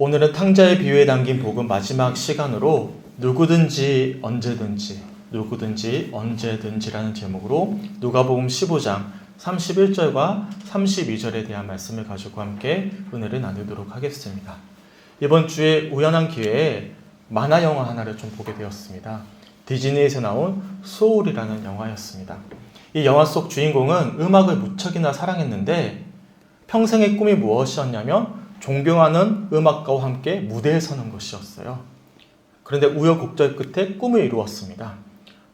오늘은 탕자의 비유에 담긴 복음 마지막 시간으로 누구든지 언제든지라는 제목으로 누가복음 15장 31절과 32절에 대한 말씀을 가지고 함께 은혜를 나누도록 하겠습니다. 이번 주에 우연한 기회에 만화 영화 하나를 좀 보게 되었습니다. 디즈니에서 나온 소울이라는 영화였습니다. 이 영화 속 주인공은 음악을 무척이나 사랑했는데 평생의 꿈이 무엇이었냐면 존경하는 음악가와 함께 무대에 서는 것이었어요. 그런데 우여곡절 끝에 꿈을 이루었습니다.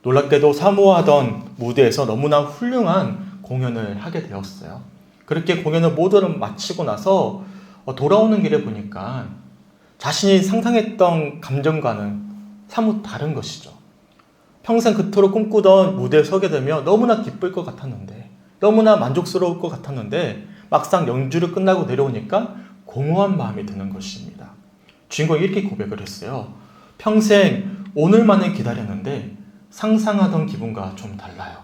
놀랍게도 사모하던 무대에서 너무나 훌륭한 공연을 하게 되었어요. 그렇게 공연을 모두 마치고 나서 돌아오는 길에 보니까 자신이 상상했던 감정과는 사뭇 다른 것이죠. 평생 그토록 꿈꾸던 무대에 서게 되면 너무나 기쁠 것 같았는데, 너무나 만족스러울 것 같았는데 막상 연주를 끝나고 내려오니까 공허한 마음이 드는 것입니다. 주인공이 이렇게 고백을 했어요. 평생 오늘만을 기다렸는데 상상하던 기분과 좀 달라요.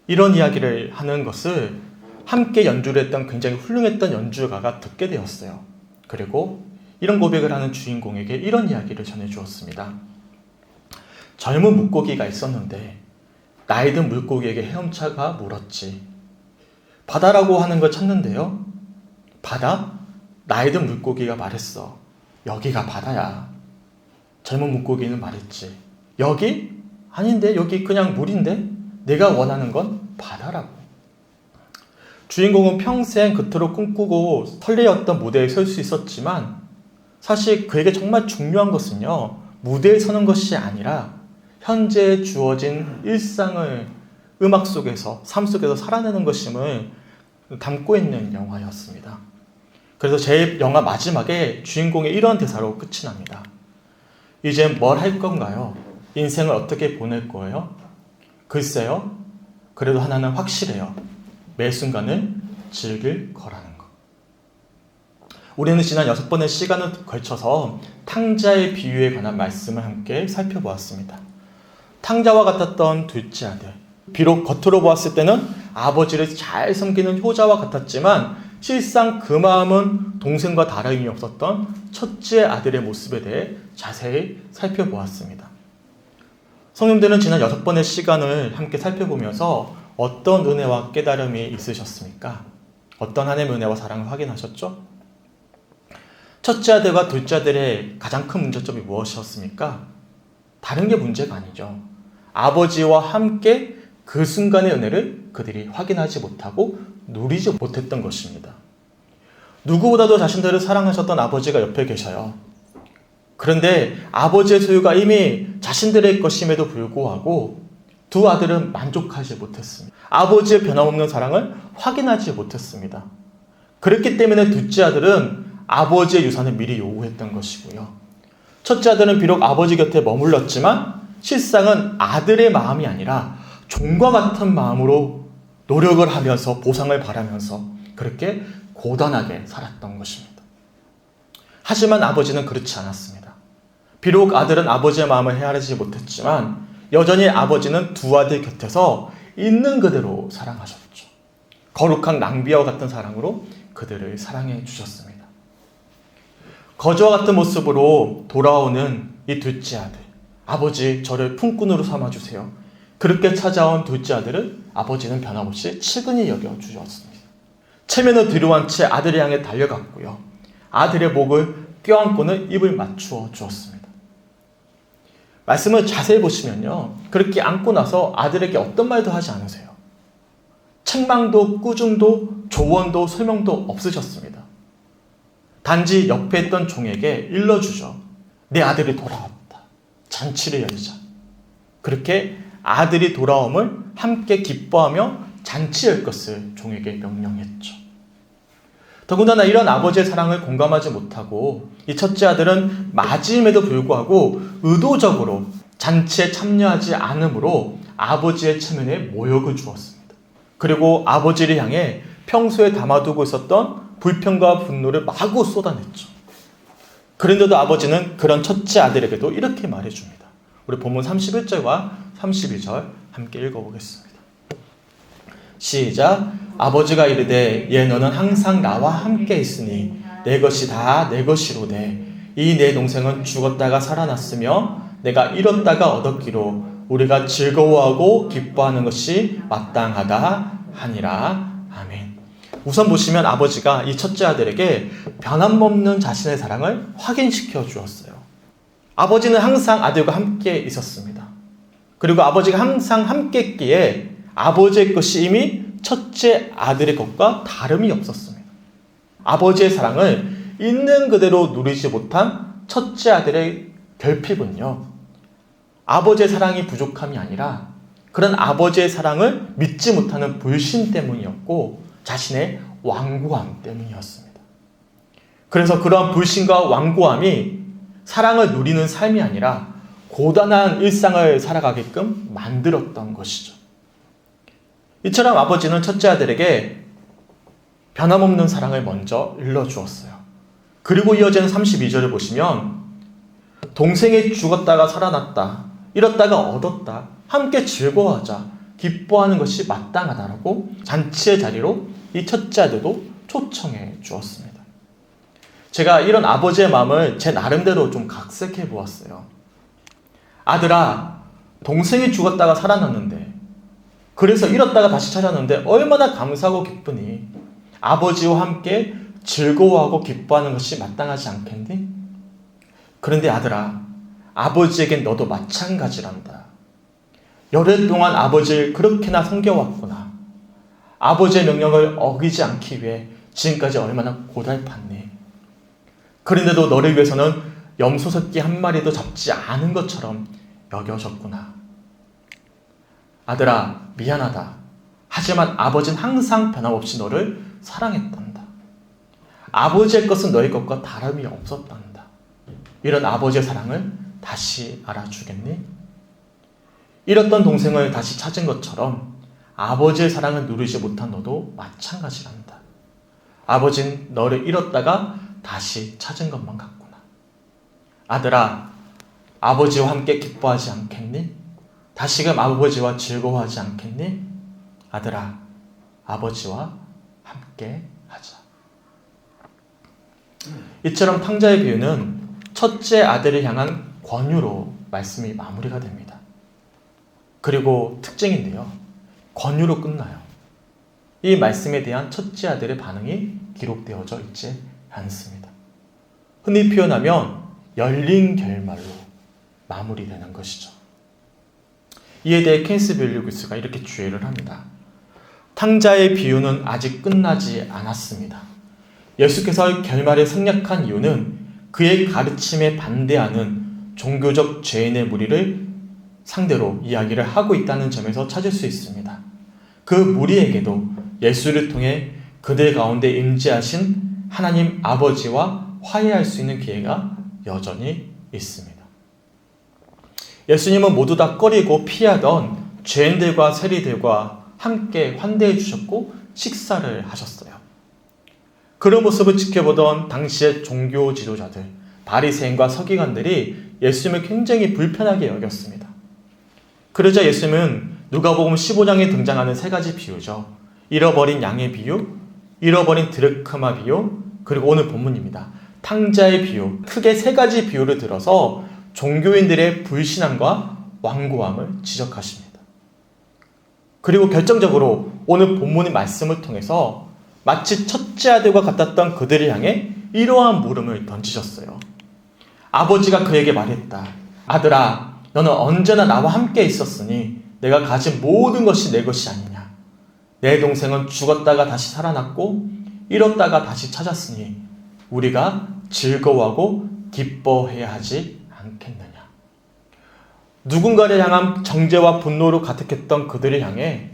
이런 이야기를 하는 것을 함께 연주를 했던 굉장히 훌륭했던 연주가가 듣게 되었어요. 그리고 이런 고백을 하는 주인공에게 이런 이야기를 전해주었습니다. 젊은 물고기가 있었는데 나이 든 물고기에게 헤엄차가 물었지. 바다라고 하는 걸 찾는데요. 바다? 나이 든 물고기가 말했어. 여기가 바다야. 젊은 물고기는 말했지. 여기? 아닌데 여기 그냥 물인데? 내가 원하는 건 바다라고. 주인공은 평생 그토록 꿈꾸고 설레었던 무대에 설 수 있었지만 사실 그에게 정말 중요한 것은요. 무대에 서는 것이 아니라 현재 주어진 일상을 음악 속에서 삶 속에서 살아내는 것임을 담고 있는 영화였습니다. 그래서 제 영화 마지막에 주인공의 이런 대사로 끝이 납니다. 이제 뭘 할 건가요? 인생을 어떻게 보낼 거예요? 글쎄요. 그래도 하나는 확실해요. 매 순간을 즐길 거라는 것. 우리는 지난 6번의 시간을 걸쳐서 탕자의 비유에 관한 말씀을 함께 살펴보았습니다. 탕자와 같았던 둘째 아들. 비록 겉으로 보았을 때는 아버지를 잘 섬기는 효자와 같았지만 실상 그 마음은 동생과 다름이 없었던 첫째 아들의 모습에 대해 자세히 살펴보았습니다. 성님들은 지난 6번의 시간을 함께 살펴보면서 어떤 은혜와 깨달음이 있으셨습니까? 어떤 하나님의 은혜와 사랑을 확인하셨죠? 첫째 아들과 둘째 아들의 가장 큰 문제점이 무엇이었습니까? 다른 게 문제가 아니죠. 아버지와 함께 그 순간의 은혜를 그들이 확인하지 못하고 누리지 못했던 것입니다. 누구보다도 자신들을 사랑하셨던 아버지가 옆에 계셔요. 그런데 아버지의 소유가 이미 자신들의 것임에도 불구하고 두 아들은 만족하지 못했습니다. 아버지의 변함없는 사랑을 확인하지 못했습니다. 그렇기 때문에 둘째 아들은 아버지의 유산을 미리 요구했던 것이고요. 첫째 아들은 비록 아버지 곁에 머물렀지만 실상은 아들의 마음이 아니라 종과 같은 마음으로 노력을 하면서 보상을 바라면서 그렇게 고단하게 살았던 것입니다. 하지만 아버지는 그렇지 않았습니다. 비록 아들은 아버지의 마음을 헤아리지 못했지만 여전히 아버지는 두 아들 곁에서 있는 그대로 사랑하셨죠. 거룩한 낭비와 같은 사랑으로 그들을 사랑해 주셨습니다. 거지와 같은 모습으로 돌아오는 이 둘째 아들. 아버지, 저를 품꾼으로 삼아주세요. 그렇게 찾아온 둘째 아들을 아버지는 변함없이 측은히 여겨주셨습니다. 체면을 뒤로한 채 아들을 향해 달려갔고요. 아들의 목을 껴안고는 입을 맞추어 주었습니다. 말씀을 자세히 보시면요. 그렇게 안고 나서 아들에게 어떤 말도 하지 않으세요. 책망도 꾸중도 조언도 설명도 없으셨습니다. 단지 옆에 있던 종에게 일러주죠. 내 아들이 돌아왔다. 잔치를 열자. 그렇게 아들이 돌아옴을 함께 기뻐하며 잔치 열 것을 종에게 명령했죠. 더군다나 이런 아버지의 사랑을 공감하지 못하고 이 첫째 아들은 맞음에도 불구하고 의도적으로 잔치에 참여하지 않으므로 아버지의 체면에 모욕을 주었습니다. 그리고 아버지를 향해 평소에 담아두고 있었던 불평과 분노를 마구 쏟아냈죠. 그런데도 아버지는 그런 첫째 아들에게도 이렇게 말해줍니다. 우리 본문 31절과 32절 함께 읽어보겠습니다. 시작. 아버지가 이르되 얘 너는 항상 나와 함께 있으니 내 것이 다 내 것이로되 이 내 동생은 죽었다가 살아났으며 내가 잃었다가 얻었기로 우리가 즐거워하고 기뻐하는 것이 마땅하다 하니라. 아멘. 우선 보시면 아버지가 이 첫째 아들에게 변함없는 자신의 사랑을 확인시켜 주었어요. 아버지는 항상 아들과 함께 있었습니다. 그리고 아버지가 항상 함께 있기에 아버지의 것이 이미 첫째 아들의 것과 다름이 없었습니다. 아버지의 사랑을 있는 그대로 누리지 못한 첫째 아들의 결핍은요, 아버지의 사랑이 부족함이 아니라 그런 아버지의 사랑을 믿지 못하는 불신 때문이었고 자신의 완고함 때문이었습니다. 그래서 그러한 불신과 완고함이 사랑을 누리는 삶이 아니라 고단한 일상을 살아가게끔 만들었던 것이죠. 이처럼 아버지는 첫째 아들에게 변함없는 사랑을 먼저 일러주었어요. 그리고 이어지는 32절을 보시면 동생이 죽었다가 살아났다, 잃었다가 얻었다, 함께 즐거워하자, 기뻐하는 것이 마땅하다라고 잔치의 자리로 이 첫째 아들도 초청해 주었습니다. 제가 이런 아버지의 마음을 제 나름대로 좀 각색해 보았어요. 아들아, 동생이 죽었다가 살아났는데, 그래서 잃었다가 다시 찾았는데 얼마나 감사하고 기쁘니? 아버지와 함께 즐거워하고 기뻐하는 것이 마땅하지 않겠니? 그런데 아들아, 아버지에겐 너도 마찬가지란다. 열흘 동안 아버지를 그렇게나 섬겨왔구나. 아버지의 명령을 어기지 않기 위해 지금까지 얼마나 고달팠니? 그런데도 너를 위해서는 염소 새끼 한 마리도 잡지 않은 것처럼 여겨졌구나. 아들아, 미안하다. 하지만 아버지는 항상 변함없이 너를 사랑했단다. 아버지의 것은 너의 것과 다름이 없었단다. 이런 아버지의 사랑을 다시 알아주겠니? 잃었던 동생을 다시 찾은 것처럼 아버지의 사랑을 누리지 못한 너도 마찬가지란다. 아버지는 너를 잃었다가 다시 찾은 것만 같구나. 아들아, 아버지와 함께 기뻐하지 않겠니? 다시금 아버지와 즐거워하지 않겠니? 아들아, 아버지와 함께 하자. 이처럼 탕자의 비유는 첫째 아들을 향한 권유로 말씀이 마무리가 됩니다. 그리고 특징인데요, 권유로 끝나요. 이 말씀에 대한 첫째 아들의 반응이 기록되어져 있지 않습니다. 흔히 표현하면 열린 결말로 마무리되는 것이죠. 이에 대해 케인스 빌리우스가 이렇게 주의를 합니다. 탕자의 비유는 아직 끝나지 않았습니다. 예수께서 결말에 생략한 이유는 그의 가르침에 반대하는 종교적 죄인의 무리를 상대로 이야기를 하고 있다는 점에서 찾을 수 있습니다. 그 무리에게도 예수를 통해 그들 가운데 임재하신 하나님 아버지와 화해할 수 있는 기회가 여전히 있습니다. 예수님은 모두 다 꺼리고 피하던 죄인들과 세리들과 함께 환대해 주셨고 식사를 하셨어요. 그런 모습을 지켜보던 당시의 종교 지도자들, 바리새인과 서기관들이 예수님을 굉장히 불편하게 여겼습니다. 그러자 예수님은 누가복음 15장에 등장하는 세 가지 비유죠. 잃어버린 양의 비유, 잃어버린 드르크마 비유, 그리고 오늘 본문입니다. 탕자의 비유, 크게 세 가지 비유를 들어서 종교인들의 불신앙과 완고함을 지적하십니다. 그리고 결정적으로 오늘 본문의 말씀을 통해서 마치 첫째 아들과 같았던 그들을 향해 이러한 물음을 던지셨어요. 아버지가 그에게 말했다. 아들아, 너는 언제나 나와 함께 있었으니 내가 가진 모든 것이 내 것이 아니냐. 내 동생은 죽었다가 다시 살아났고 잃었다가 다시 찾았으니 우리가 즐거워하고 기뻐해야 하지 않겠느냐. 누군가를 향한 정죄와 분노로 가득했던 그들을 향해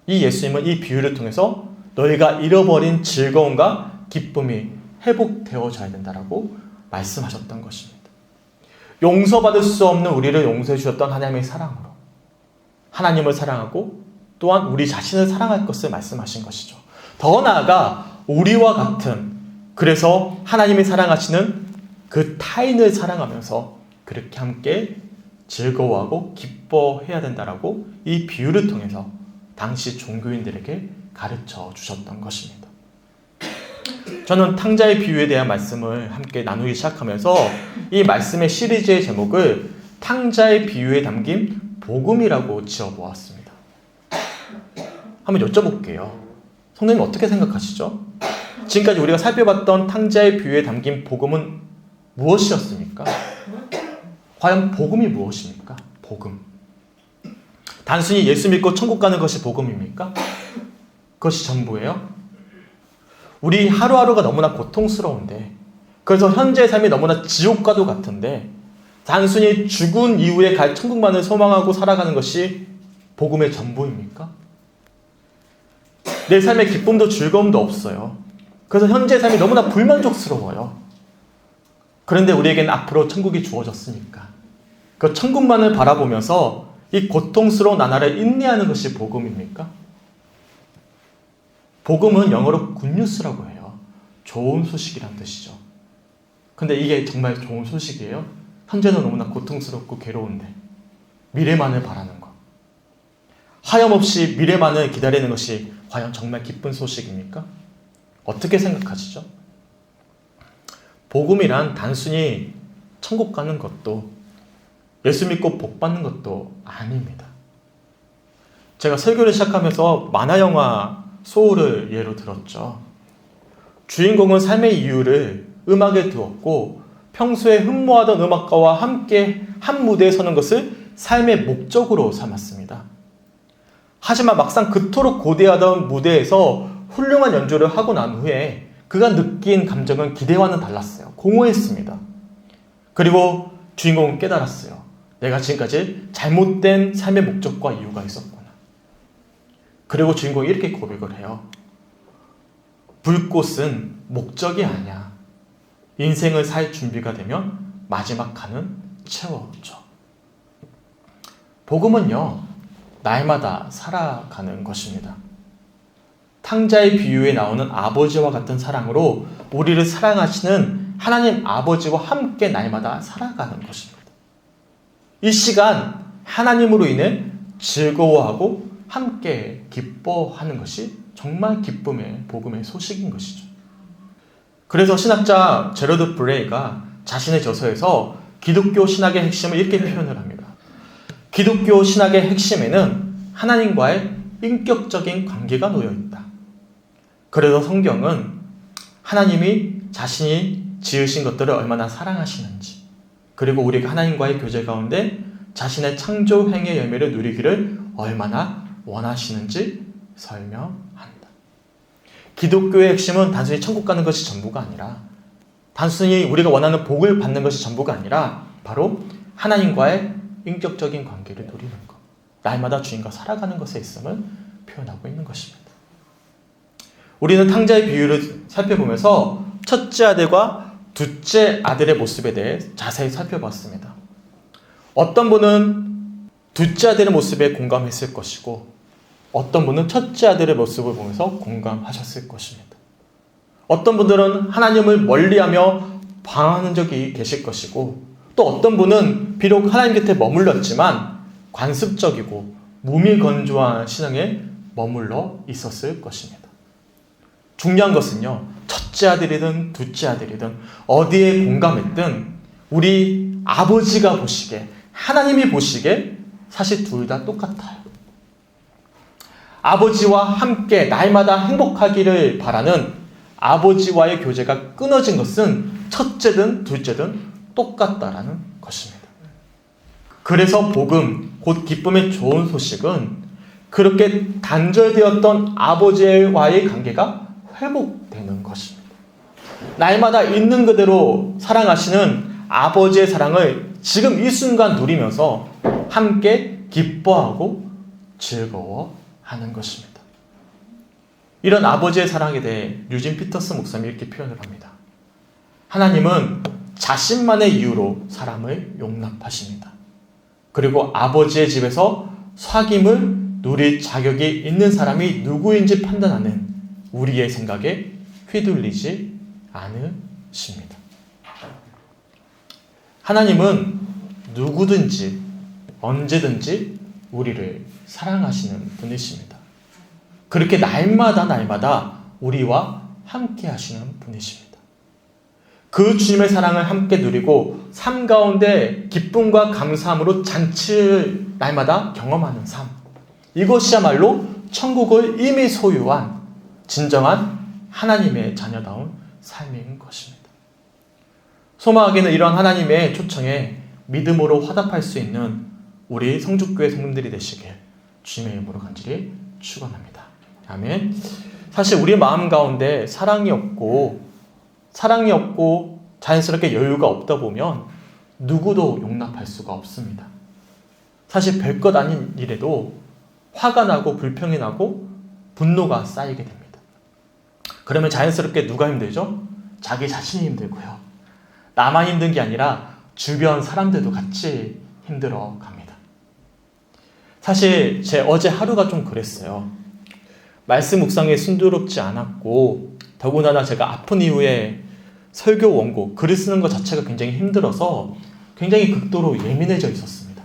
이 예수님은 이 비유를 통해서 너희가 잃어버린 즐거움과 기쁨이 회복되어져야 된다라고 말씀하셨던 것입니다. 용서받을 수 없는 우리를 용서해 주셨던 하나님의 사랑으로 하나님을 사랑하고 또한 우리 자신을 사랑할 것을 말씀하신 것이죠. 더 나아가 우리와 같은, 그래서 하나님이 사랑하시는 그 타인을 사랑하면서 그렇게 함께 즐거워하고 기뻐해야 된다라고 이 비유를 통해서 당시 종교인들에게 가르쳐 주셨던 것입니다. 저는 탕자의 비유에 대한 말씀을 함께 나누기 시작하면서 이 말씀의 시리즈의 제목을 탕자의 비유에 담긴 복음이라고 지어보았습니다. 한번 여쭤볼게요. 성도님 어떻게 생각하시죠? 지금까지 우리가 살펴봤던 탕자의 비유에 담긴 복음은 무엇이었습니까? 과연 복음이 무엇입니까? 복음. 단순히 예수 믿고 천국 가는 것이 복음입니까? 그것이 전부예요? 우리 하루하루가 너무나 고통스러운데, 그래서 현재의 삶이 너무나 지옥과도 같은데 단순히 죽은 이후에 갈 천국만을 소망하고 살아가는 것이 복음의 전부입니까? 내 삶의 기쁨도 즐거움도 없어요. 그래서 현재의 삶이 너무나 불만족스러워요. 그런데 우리에게는 앞으로 천국이 주어졌으니까 그 천국만을 바라보면서 이 고통스러운 나날을 인내하는 것이 복음입니까? 복음은 영어로 굿뉴스라고 해요. 좋은 소식이란 뜻이죠. 근데 이게 정말 좋은 소식이에요? 현재는 너무나 고통스럽고 괴로운데 미래만을 바라는 것, 하염없이 미래만을 기다리는 것이 과연 정말 기쁜 소식입니까? 어떻게 생각하시죠? 복음이란 단순히 천국 가는 것도 예수 믿고 복 받는 것도 아닙니다. 제가 설교를 시작하면서 만화영화 소울을 예로 들었죠. 주인공은 삶의 이유를 음악에 두었고 평소에 흠모하던 음악가와 함께 한 무대에 서는 것을 삶의 목적으로 삼았습니다. 하지만 막상 그토록 고대하던 무대에서 훌륭한 연주를 하고 난 후에 그가 느낀 감정은 기대와는 달랐어요. 공허했습니다. 그리고 주인공은 깨달았어요. 내가 지금까지 잘못된 삶의 목적과 이유가 있었구나. 그리고 주인공이 이렇게 고백을 해요. 불꽃은 목적이 아니야. 인생을 살 준비가 되면 마지막 칸은 채워줘. 복음은요, 날마다 살아가는 것입니다. 탕자의 비유에 나오는 아버지와 같은 사랑으로 우리를 사랑하시는 하나님 아버지와 함께 날마다 살아가는 것입니다. 이 시간 하나님으로 인해 즐거워하고 함께 기뻐하는 것이 정말 기쁨의 복음의 소식인 것이죠. 그래서 신학자 제러드 브레이가 자신의 저서에서 기독교 신학의 핵심을 이렇게 표현을 합니다. 기독교 신학의 핵심에는 하나님과의 인격적인 관계가 놓여 있다. 그래서 성경은 하나님이 자신이 지으신 것들을 얼마나 사랑하시는지, 그리고 우리가 하나님과의 교제 가운데 자신의 창조 행의 열매를 누리기를 얼마나 원하시는지 설명한다. 기독교의 핵심은 단순히 천국 가는 것이 전부가 아니라, 단순히 우리가 원하는 복을 받는 것이 전부가 아니라 바로 하나님과의 인격적인 관계를 누리는 것, 날마다 주인과 살아가는 것에 있음을 표현하고 있는 것입니다. 우리는 탕자의 비유를 살펴보면서 첫째 아들과 둘째 아들의 모습에 대해 자세히 살펴봤습니다. 어떤 분은 둘째 아들의 모습에 공감했을 것이고 어떤 분은 첫째 아들의 모습을 보면서 공감하셨을 것입니다. 어떤 분들은 하나님을 멀리하며 방황하는 적이 계실 것이고 또 어떤 분은 비록 하나님 곁에 머물렀지만 관습적이고 무미건조한 신앙에 머물러 있었을 것입니다. 중요한 것은요, 첫째 아들이든 둘째 아들이든 어디에 공감했든 우리 아버지가 보시기에, 하나님이 보시기에 사실 둘 다 똑같아요. 아버지와 함께 날마다 행복하기를 바라는 아버지와의 교제가 끊어진 것은 첫째든 둘째든 똑같다라는 것입니다. 그래서 복음, 곧 기쁨의 좋은 소식은 그렇게 단절되었던 아버지와의 관계가 회복되는 것입니다. 날마다 있는 그대로 사랑하시는 아버지의 사랑을 지금 이 순간 누리면서 함께 기뻐하고 즐거워하는 것입니다. 이런 아버지의 사랑에 대해 유진 피터스 목사님이 이렇게 표현을 합니다. 하나님은 자신만의 이유로 사람을 용납하십니다. 그리고 아버지의 집에서 삭임을 누릴 자격이 있는 사람이 누구인지 판단하는 우리의 생각에 휘둘리지 않으십니다. 하나님은 누구든지 언제든지 우리를 사랑하시는 분이십니다. 그렇게 날마다 우리와 함께 하시는 분이십니다. 그 주님의 사랑을 함께 누리고 삶 가운데 기쁨과 감사함으로 잔치를 날마다 경험하는 삶. 이것이야말로 천국을 이미 소유한 진정한 하나님의 자녀다운 삶인 것입니다. 소망하기는 이러한 하나님의 초청에 믿음으로 화답할 수 있는 우리 성죽교회 성도들이 되시길 주님의 이름으로 간절히 축원합니다. 아멘. 사실 우리 마음 가운데 사랑이 없고 자연스럽게 여유가 없다 보면 누구도 용납할 수가 없습니다. 사실 별것 아닌 일에도 화가 나고 불평이 나고 분노가 쌓이게 됩니다. 그러면 자연스럽게 누가 힘들죠? 자기 자신이 힘들고요. 나만 힘든 게 아니라 주변 사람들도 같이 힘들어 갑니다. 사실 제 어제 하루가 좀 그랬어요. 말씀 묵상에 순조롭지 않았고 더군다나 제가 아픈 이후에 설교 원고, 글을 쓰는 것 자체가 굉장히 힘들어서 굉장히 극도로 예민해져 있었습니다.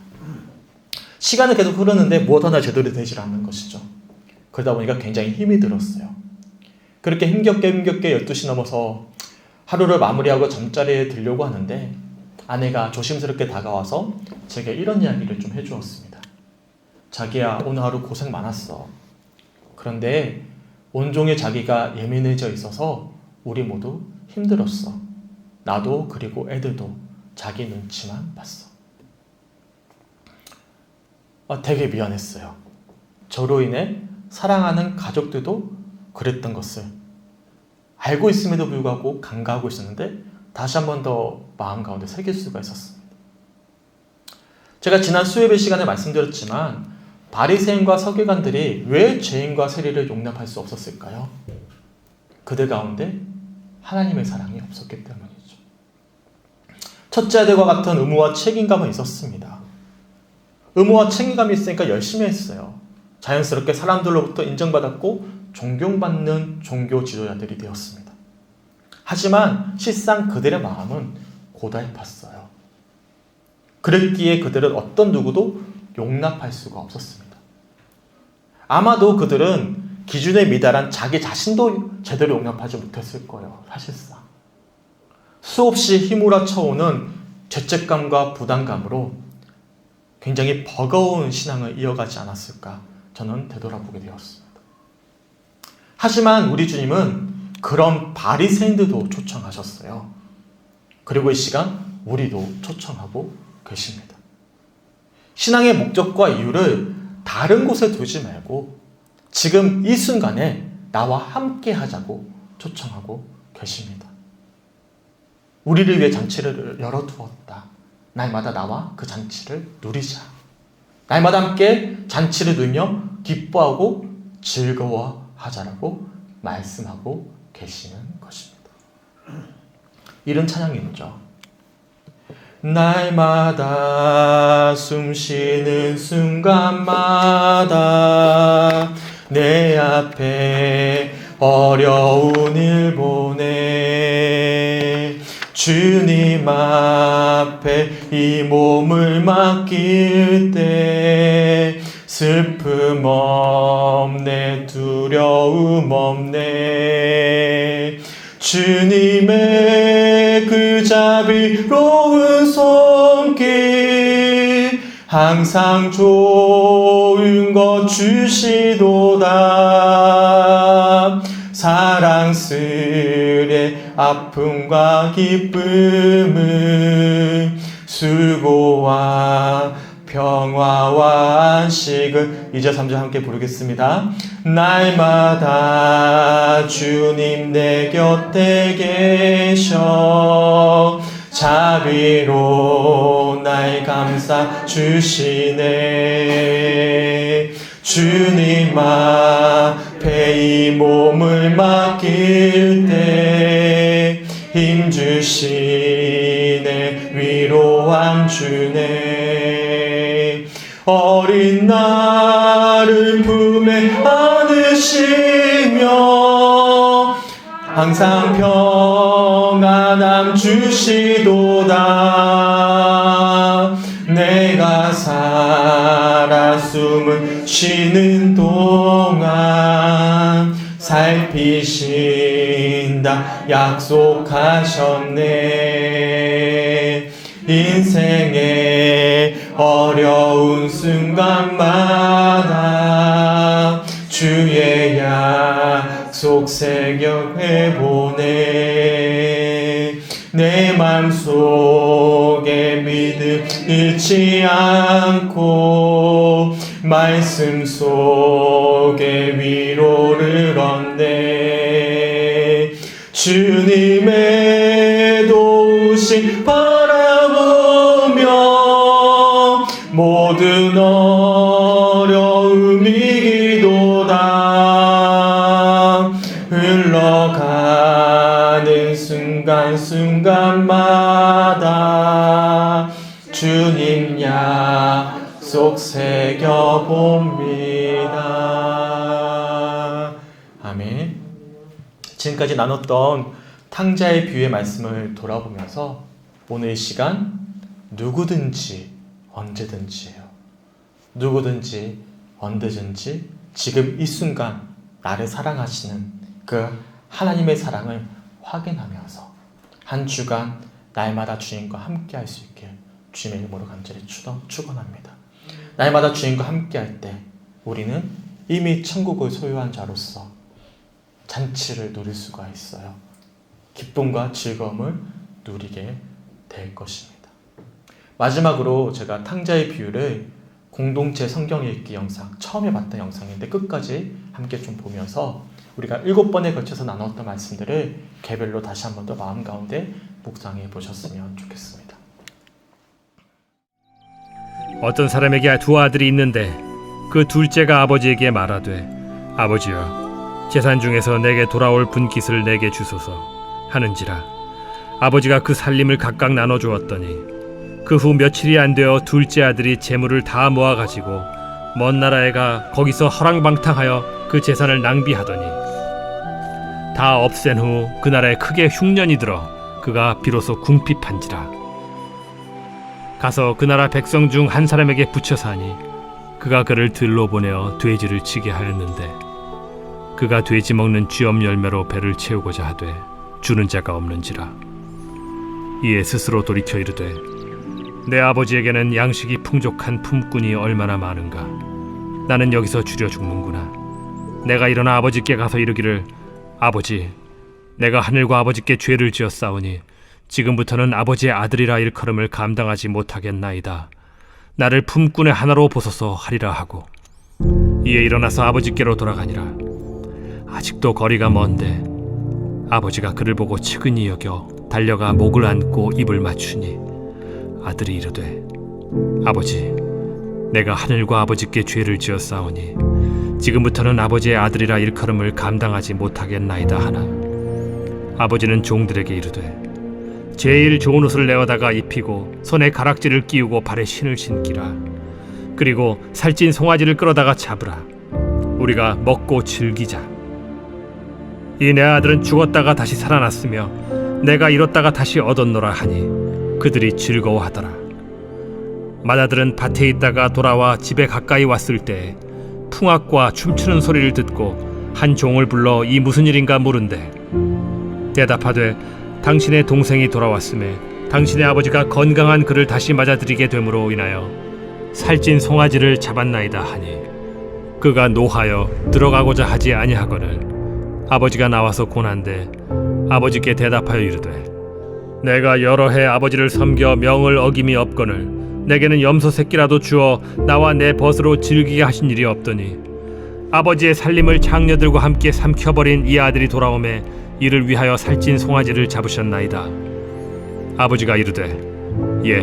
시간은 계속 흐르는데 무엇 하나 제대로 되질 않는 것이죠. 그러다 보니까 굉장히 힘이 들었어요. 그렇게 힘겹게 12시 넘어서 하루를 마무리하고 잠자리에 들려고 하는데 아내가 조심스럽게 다가와서 제게 이런 이야기를 좀 해주었습니다. 자기야, 오늘 하루 고생 많았어. 그런데 온종일 자기가 예민해져 있어서 우리 모두 힘들었어. 나도 그리고 애들도 자기 눈치만 봤어. 되게 미안했어요. 저로 인해 사랑하는 가족들도 그랬던 것을 알고 있음에도 불구하고 간과하고 있었는데 다시 한 번 더 마음 가운데 새길 수가 있었습니다. 제가 지난 수요일 시간에 말씀드렸지만 바리새인과 서기관들이 왜 죄인과 세리를 용납할 수 없었을까요? 그들 가운데 하나님의 사랑이 없었기 때문이죠. 첫째 아들과 같은 의무와 책임감은 있었습니다. 의무와 책임감이 있으니까 열심히 했어요. 자연스럽게 사람들로부터 인정받았고 존경받는 종교 지도자들이 되었습니다. 하지만 실상 그들의 마음은 고달팠어요. 그랬기에 그들은 어떤 누구도 용납할 수가 없었습니다. 아마도 그들은 기준에 미달한 자기 자신도 제대로 용납하지 못했을 거예요. 사실상 수없이 휘몰아 쳐오는 죄책감과 부담감으로 굉장히 버거운 신앙을 이어가지 않았을까 저는 되돌아보게 되었습니다. 하지만 우리 주님은 그런 바리새인들도 초청하셨어요. 그리고 이 시간 우리도 초청하고 계십니다. 신앙의 목적과 이유를 다른 곳에 두지 말고 지금 이 순간에 나와 함께 하자고 초청하고 계십니다. 우리를 위해 잔치를 열어두었다. 날마다 나와 그 잔치를 누리자. 날마다 함께 잔치를 누리며 기뻐하고 즐거워하자라고 말씀하고 계시는 것입니다. 이런 찬양이 있죠. 날마다 숨쉬는 순간마다 내 앞에 어려운 일 보내 주님 앞에 이 몸을 맡길 때 슬픔 없네 두려움 없네 주님의 그 자비로운 손길 항상 좋은 것 주시도다 사랑스레 아픔과 기쁨을 수고와 평화와 안식을 2절 3절 함께 부르겠습니다. 날마다 주님 내 곁에 계셔 자비로 날 감싸 주시네 주님 앞에 이 몸을 맡길 때 힘주시네 위로함 주네 어린 나를 품에 안으시며 항상 평안함 주시도다 내가 살아 숨을 쉬는 동안 살피신다 약속하셨네. 인생의 어려운 순간마다 주의 약속 새겨해보네. 내 맘속에 믿음 잃지 않고 말씀 속에 위로를 얻네. 주님의 도우심 바라보며 모든 어려움 이기도다. 흘러가는 순간순간마다 주님 약속 새겨봅니다. 아멘. 지금까지 나눴던 탕자의 비유의 말씀을 돌아보면서 오늘 이 시간 누구든지 언제든지예요. 누구든지 언제든지 지금 이 순간 나를 사랑하시는 그 하나님의 사랑을 확인하면서 한 주간 날마다 주님과 함께 할 수 있길 주님의 이름으로 간절히 축원합니다. 날마다 주님과 함께 할 때 우리는 이미 천국을 소유한 자로서 잔치를 누릴 수가 있어요. 기쁨과 즐거움을 누리게 될 것입니다. 마지막으로 제가 탕자의 비유를 공동체 성경 읽기 영상, 처음에 봤던 영상인데 끝까지 함께 좀 보면서 우리가 7번에 걸쳐서 나눴던 말씀들을 개별로 다시 한 번 더 마음 가운데 묵상해 보셨으면 좋겠습니다. 어떤 사람에게 두 아들이 있는데 그 둘째가 아버지에게 말하되 아버지여 재산 중에서 내게 돌아올 분깃을 내게 주소서 하는지라. 아버지가 그 살림을 각각 나눠주었더니 그 후 며칠이 안 되어 둘째 아들이 재물을 다 모아가지고 먼 나라에 가 거기서 허랑방탕하여 그 재산을 낭비하더니 다 없앤 후 그 나라에 크게 흉년이 들어 그가 비로소 궁핍한지라. 가서 그 나라 백성 중 한 사람에게 붙여 사니 그가 그를 들로 보내어 돼지를 치게 하였는데 그가 돼지 먹는 쥐엄 열매로 배를 채우고자 하되 주는 자가 없는지라. 이에 스스로 돌이켜 이르되 내 아버지에게는 양식이 풍족한 품꾼이 얼마나 많은가. 나는 여기서 줄여 죽는구나. 내가 일어나 아버지께 가서 이르기를 아버지, 내가 하늘과 아버지께 죄를 지었사오니 지금부터는 아버지의 아들이라 일컬음을 감당하지 못하겠나이다. 나를 품꾼의 하나로 보소서 하리라 하고 이에 일어나서 아버지께로 돌아가니라. 아직도 거리가 먼데 아버지가 그를 보고 측은히 여겨 달려가 목을 안고 입을 맞추니 아들이 이르되 아버지, 내가 하늘과 아버지께 죄를 지었사오니 지금부터는 아버지의 아들이라 일컬음을 감당하지 못하겠나이다 하나 아버지는 종들에게 이르되 제일 좋은 옷을 내어다가 입히고 손에 가락지를 끼우고 발에 신을 신기라. 그리고 살찐 송아지를 끌어다가 잡으라. 우리가 먹고 즐기자. 이 내 아들은 죽었다가 다시 살아났으며 내가 잃었다가 다시 얻었노라 하니 그들이 즐거워하더라. 맏아들은 밭에 있다가 돌아와 집에 가까이 왔을 때 풍악과 춤추는 소리를 듣고 한 종을 불러 이 무슨 일인가 물은데 대답하되 당신의 동생이 돌아왔음에 당신의 아버지가 건강한 그를 다시 맞아들이게 됨으로 인하여 살찐 송아지를 잡았나이다 하니 그가 노하여 들어가고자 하지 아니하거늘 아버지가 나와서 고난데 아버지께 대답하여 이르되 내가 여러 해 아버지를 섬겨 명을 어김이 없거늘 내게는 염소 새끼라도 주어 나와 내 벗으로 즐기게 하신 일이 없더니 아버지의 살림을 장녀들과 함께 삼켜버린 이 아들이 돌아오매 이를 위하여 살찐 송아지를 잡으셨나이다. 아버지가 이르되 예,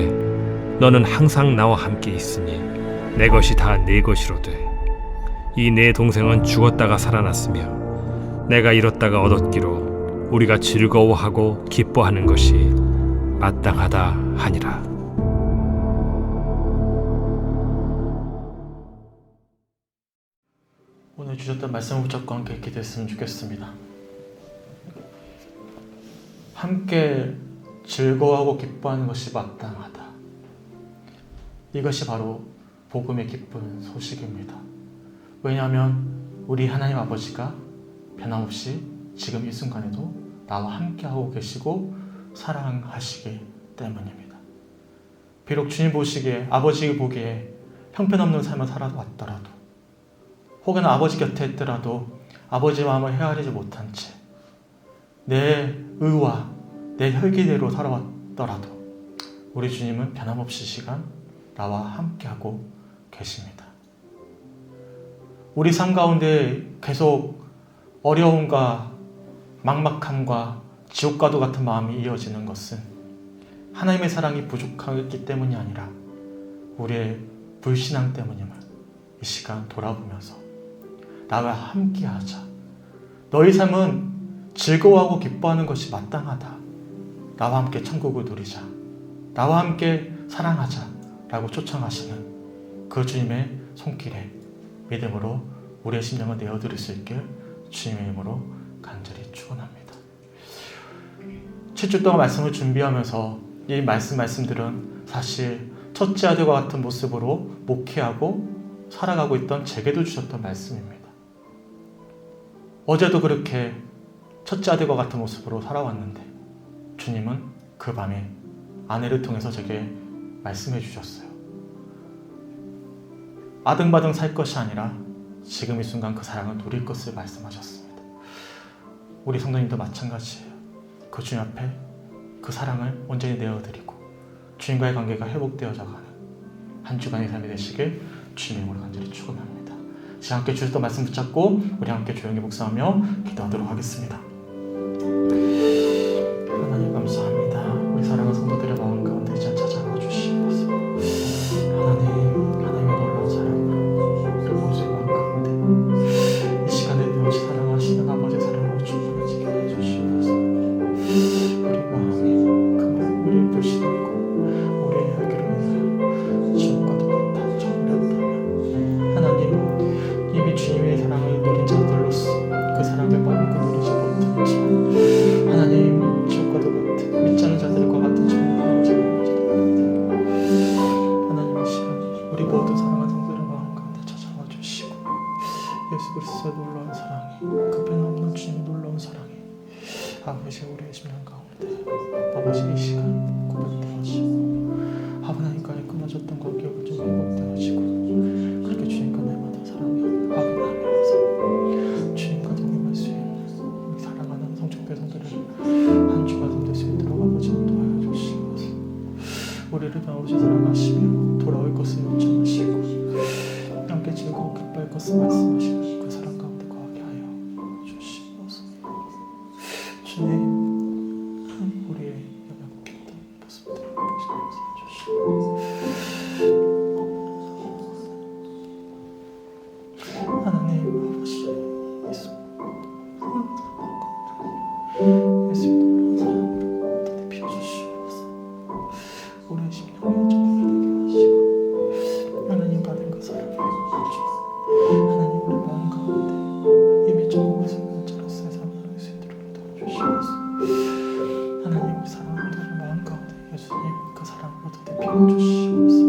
너는 항상 나와 함께 있으니 내 것이 다 네 것이로되 이 내 동생은 죽었다가 살아났으며 내가 잃었다가 얻었기로 우리가 즐거워하고 기뻐하는 것이 마땅하다 하니라. 오늘 주셨던 말씀을 붙잡고 함께 읽게 됐으면 좋겠습니다. 함께 즐거워하고 기뻐하는 것이 마땅하다. 이것이 바로 복음의 기쁜 소식입니다. 왜냐하면 우리 하나님 아버지가 변함없이 지금 이 순간에도 나와 함께하고 계시고 사랑하시기 때문입니다. 비록 주님 보시기에, 아버지 보기에 형편없는 삶을 살아왔더라도, 혹은 아버지 곁에 있더라도 아버지 마음을 헤아리지 못한 채 내 의와 내 혈기대로 살아왔더라도 우리 주님은 변함없이 시간 나와 함께하고 계십니다. 우리 삶 가운데 계속 어려움과 막막함과 지옥과도 같은 마음이 이어지는 것은 하나님의 사랑이 부족하기 때문이 아니라 우리의 불신앙 때문임을 이 시간 돌아보면서 나와 함께하자. 너희 삶은 즐거워하고 기뻐하는 것이 마땅하다. 나와 함께 천국을 누리자. 나와 함께 사랑하자 라고 초청하시는 그 주님의 손길에 믿음으로 우리의 심령을 내어드릴 수 있길 주님의 이름으로 간절히 축원합니다. 7주 동안 말씀을 준비하면서 이 말씀들은 사실 첫째 아들과 같은 모습으로 목회하고 살아가고 있던 제게도 주셨던 말씀입니다. 어제도 그렇게 첫째 아들과 같은 모습으로 살아왔는데 주님은 그 밤에 아내를 통해서 제게 말씀해 주셨어요. 아등바등 살 것이 아니라 지금 이 순간 그 사랑을 누릴 것을 말씀하셨습니다. 우리 성도님도 마찬가지예요. 그 주님 앞에 그 사랑을 온전히 내어드리고 주님과의 관계가 회복되어져가는 한 주간의 삶이 되시길 주님의 이름으로 간절히 축원합니다. 지금 함께 주셨던 말씀 붙잡고 우리 함께 조용히 묵상하며 기도하도록 하겠습니다. 하나님 감사합니다. 우리 사랑하는 성도들의 마음 가운데 이제 찾아와 주시옵소서. 하나님의 놀라운 사랑으로 우리 모두의 마음 가운데 이 시간에 변치 사랑하시는 아버지의 사랑으로 충분해지게 해주시옵소서. 우리 마음이 그만 우리의 불신이고 우리의 혈기로 인하여 지옥과도 같아 저버렸다면 하나님 이미 주님의 사랑을 누린 자들로서 그 사랑을 마음껏 누리지 못했지만 하나님 지옥과도 같은 믿지 않는 자들과 같은 정말 하나님 이 시간 우리 모든 사랑하는 성도들의 마음 가운데 찾아와 주시고 예수 그리스도의 놀라운 사랑이 그 변함없는 주님의 놀라운 사랑이 아버지 우리의 심령 가운데 아버지 이 시간 고백되어지고 하나님과의 끊어졌던 관계가 좀 회복되어지고 그렇게 주님과 날마다 사랑이 확인하면서 주님과 동행할 수 있는 우리 사랑하는 성축대 성도를 한 주가 될 수 있도록 아버지 도와여 주시옵소서. 우리를 변함없이 사랑하시며 돌아올 것을 요청하시고 함께 즐거워 기뻐할 것을 말씀하시는 그 사랑 가운데 거하게 하여 주시옵소서. 주님 우리의 연약고 깊은 모습들을 보시옵소서. 하나님 아버지 예수의 놀라운 사랑으로 더 비워주시옵소서. 우리의 심령을 정확히 되게 하시고 하나님 받은 그 사랑을 주시고 하나님 우리 마음 가운데 이미 정말 순간처럼의 삶을 수 있도록 도와주시옵소서. 하나님 우리 사랑하는 마음 가운데 예수님 그 사랑으로 더 비워주시옵소서.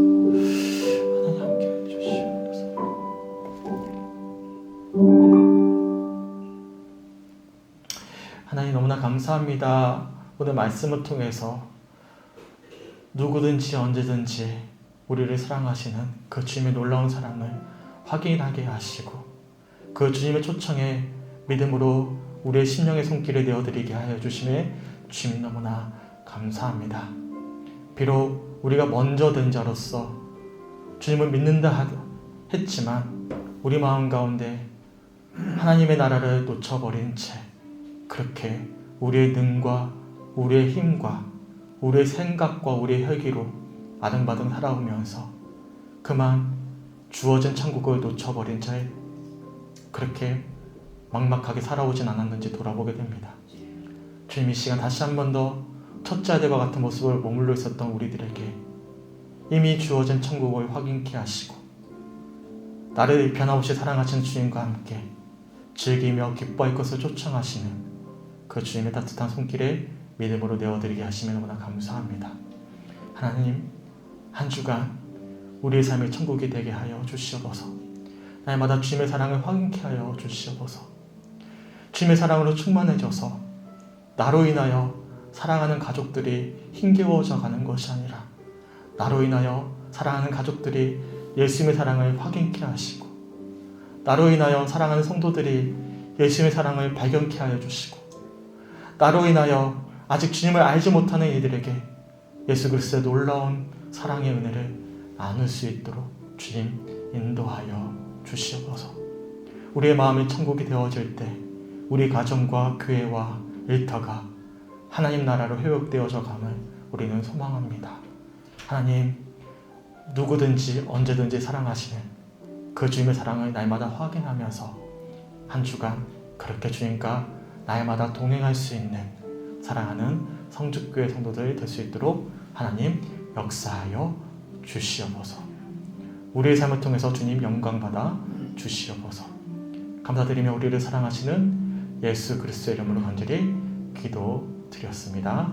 하나님 함께 해주시옵소서. 하나님 너무나 감사합니다. 오늘 말씀을 통해서 누구든지 언제든지 우리를 사랑하시는 그 주님의 놀라운 사랑을 확인하게 하시고 그 주님의 초청에 믿음으로 우리의 심령의 손길을 내어드리게 하여 주심에 주님 너무나 감사합니다. 비록 우리가 먼저 된 자로서 주님을 믿는다 했지만 우리 마음 가운데 하나님의 나라를 놓쳐버린 채 그렇게 우리의 능과 우리의 힘과 우리의 생각과 우리의 혈기로 아등바등 살아오면서 그만 주어진 천국을 놓쳐버린 채 그렇게 막막하게 살아오진 않았는지 돌아보게 됩니다. 주님 이 시간 다시 한 번 더 첫째 아들과 같은 모습을 머물러 있었던 우리들에게 이미 주어진 천국을 확인케 하시고 나를 변함없이 사랑하시는 주님과 함께 즐기며 기뻐할 것을 초청하시는 그 주님의 따뜻한 손길에 믿음으로 내어드리게 하시면 너무나 감사합니다. 하나님 한 주간 우리의 삶이 천국이 되게 하여 주시옵소서. 날마다 주님의 사랑을 확인케 하여 주시옵소서. 주님의 사랑으로 충만해져서 나로 인하여 사랑하는 가족들이 힘겨워져 가는 것이 아니라 나로 인하여 사랑하는 가족들이 예수님의 사랑을 확인케 하시고 나로 인하여 사랑하는 성도들이 예수님의 사랑을 발견케 하여 주시고 나로 인하여 아직 주님을 알지 못하는 이들에게 예수 그리스도의 놀라운 사랑의 은혜를 나눌 수 있도록 주님 인도하여 주시옵소서. 우리의 마음이 천국이 되어질 때 우리 가정과 교회와 일터가 하나님 나라로 회복되어져 감을 우리는 소망합니다. 하나님, 누구든지 언제든지 사랑하시는 그 주님의 사랑을 날마다 확인하면서 한 주간 그렇게 주님과 날마다 동행할 수 있는 사랑하는 성죽교회 성도들이 될 수 있도록 하나님 역사하여 주시옵소서. 우리의 삶을 통해서 주님 영광받아 주시옵소서. 감사드리며 우리를 사랑하시는 예수 그리스도의 이름으로 간절히 기도드렸습니다.